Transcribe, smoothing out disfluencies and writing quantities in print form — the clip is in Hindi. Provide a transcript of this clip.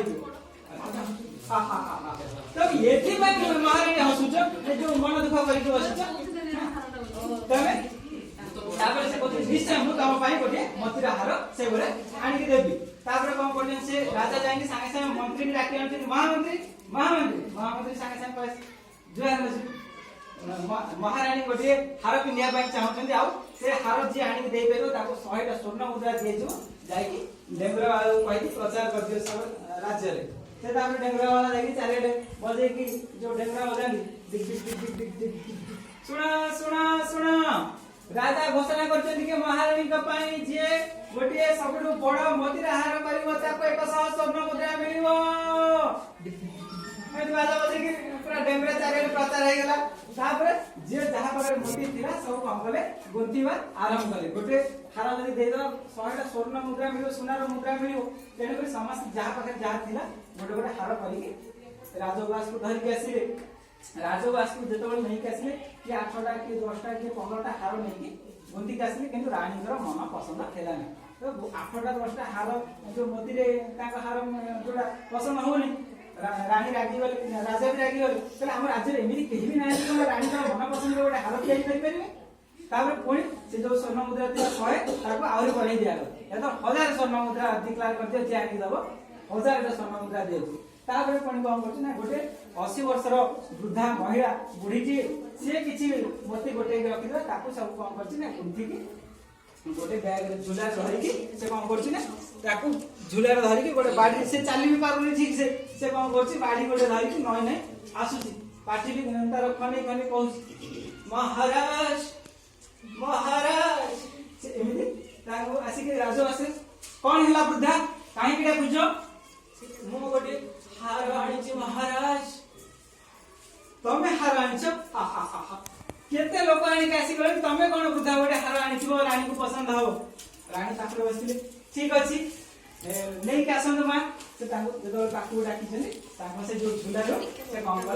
ହେଇଥିବ। तो एथि महाराणी हसुच जो मन दुख करके बसुच तमे तापर से कहते निश्चय मु तम पाई गोटे मथुरा हार से बोले आनी देबी। तापर कोन करजन से राजा जाई संगे संगे मंत्री के डाकी आनथिन महामंत्री संगे संगे कह जुआर नसी महाराणी गोटे हार पिंधिया पाई चाहछन्ती आ से हार जे आनी दे पेरो ताको 100 टा स्वर्ण मुद्रा दिएजो जाई कि डेंगरा वाला कहि प्रचार कर दियो सब राज्य रे। से तापर डेंगरा वाला जाई चारेडे बजे कि जो डेंगरा बजाली दिक दिक दिक दिक दिक दिक सुना सुना सुना राजा घोषणा करछन्ती कि महाराणी का पाई जे गोटे सबटु बड़ मोतिरा हार करिवो ताको 100 स्वर्ण मुद्रा मिलिवो। ए बाजा बजे कि पूरा डेंगरा चारेडे प्रचार हे गेला। तापर जे जहा पर मोती थिला सब काम कले गुंतीवा आरंभ कले गोटे हार जदी दे दो 100 टा स्वर्ण मुद्रा मिलियो सुनार मुद्रा मिलियो तेने पर समस्त जहा पर जहा थिला गोटे गोटे हार करिके राजवास को धर के आसीले। राजवास को जेतबे नहीं के आसीले कि 8 टा कि 10 टा कि 15 टा हार नहीं कि गुंती के आसीले किंतु रानी कर मन पसंद थिला नहीं। तो 8 टा 10 टा हार जो मोती रे ताका हार जोडा पसंद होनी रानी रागी वाले राजा भी रागी वाले तले हम राज्य रे एमिति केही भी नाही कि रानी का मन पसंद गोटे हार तैयारी करि परिबे। तापर पुणी से जो स्वर्ण मुद्रा थिला 100 ताको आउरी बढ़ाई दिया गयो या तो 1000 स्वर्ण मुद्रा डिक्लेयर कर दियो जे आनी दबो 1000 टा स्वर्ण मुद्रा दे। तापर पुणी कोन करछ ना गोटे 80 वर्षर वृद्धा महिला बुढीटी से किछि मोती गोटे रखिदो ताको सब कोन करछ ना गुंथी की गोटे बैग रे झुला धरि की से कोन करछ ना ताको झुला रे धरि की गोटे बाडी से चाली भी पारुनी ठीक से कोन करछ बाडी गोटे धरि की नय नय आसुची पाटी भी तार खने खने कहूछ महाराज महाराज से एमिति ताको आसी के राजो आसे कोन हिला वृद्धा काहे किडा बुझो मो गोटे हार आनिची महाराज तमे हार आनिछ हा हा हा केते लोक आनी कासी गले तमे कोन वृद्धा गोटे हार आनिछो रानी को पसंद हो। रानी ताकरे बसिले ठीक अछि नहीं के आसंद मा से ताको जदो ताको डाकी छले ताको से जो झुला रो से काम